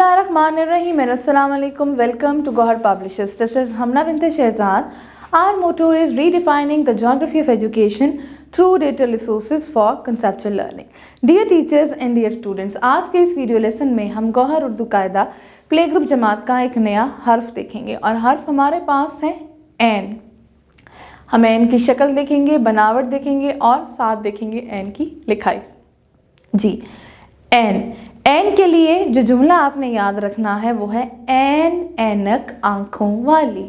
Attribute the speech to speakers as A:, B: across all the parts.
A: Bismillahirrahmanirrahim and Assalamu alaikum. Welcome to Gohar Publishers. This is Hamna bint Shehzad. Our motto is redefining the geography of education through data resources for conceptual learning. Dear teachers and dear students, आज के इस video lesson में हम गौहर उर्दू कायदा play group जमात का एक नया हर्फ देखेंगे और हर्फ हमारे पास है एन। हम एन की शक्ल देखेंगे, बनावट देखेंगे और साथ देखेंगे एन की लिखाई। जी, एन के लिए जो जुमला आपने याद रखना है वो है एन ऐनक आंखों वाली।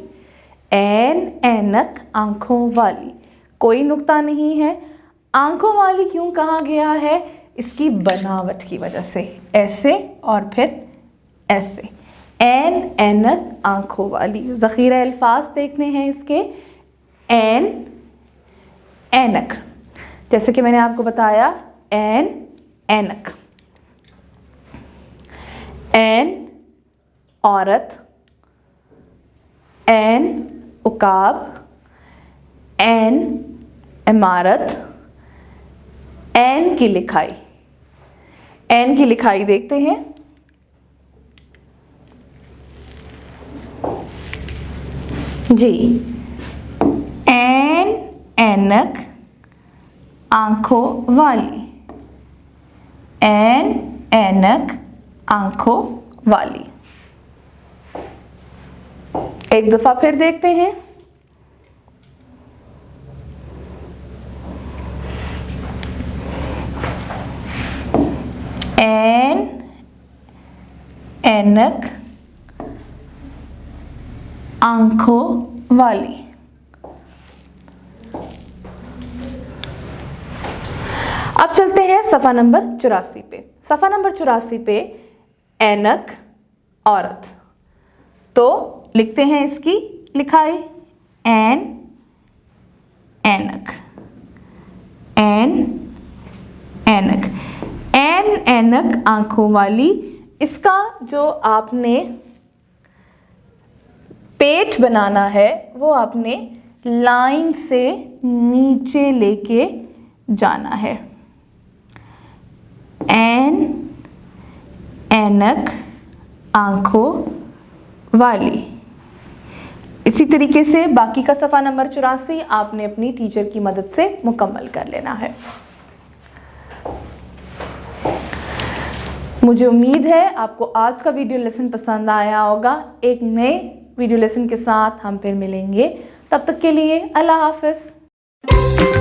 A: एन ऐनक आंखों वाली, कोई नुक्ता नहीं है। आंखों वाली क्यों कहा गया है? इसकी बनावट की वजह से, ऐसे और फिर ऐसे। एन ऐनक आंखों वाली। ज़ख़ीरा अल्फाज देखने हैं इसके। एन ऐनक, जैसे कि मैंने आपको बताया, एन ऐनक। एन औरत, एन उकाब, एन इमारत, एन की लिखाई। एन की लिखाई देखते हैं। जी, एन ऐनक आंखों वाली। एन ऐनक आंखों वाली। एक दफा फिर देखते हैं। एन ऐनक आंखों वाली। अब चलते हैं सफ़ा नंबर 84 पे। सफ़ा नंबर 84 पे ऐनक औरत, तो लिखते हैं इसकी लिखाई। एन ऐनक, एन ऐनक, एन ऐनक आंखों वाली। इसका जो आपने पेट बनाना है वो आपने लाइन से नीचे लेके जाना है। एन ऐनक आंखों वाली। इसी तरीके से बाकी का सफ़ा नंबर 84 आपने अपनी टीचर की मदद से मुकम्मल कर लेना है। मुझे उम्मीद है आपको आज का वीडियो लेसन पसंद आया होगा। एक नए वीडियो लेसन के साथ हम फिर मिलेंगे। तब तक के लिए अल्लाह हाफ़िज़।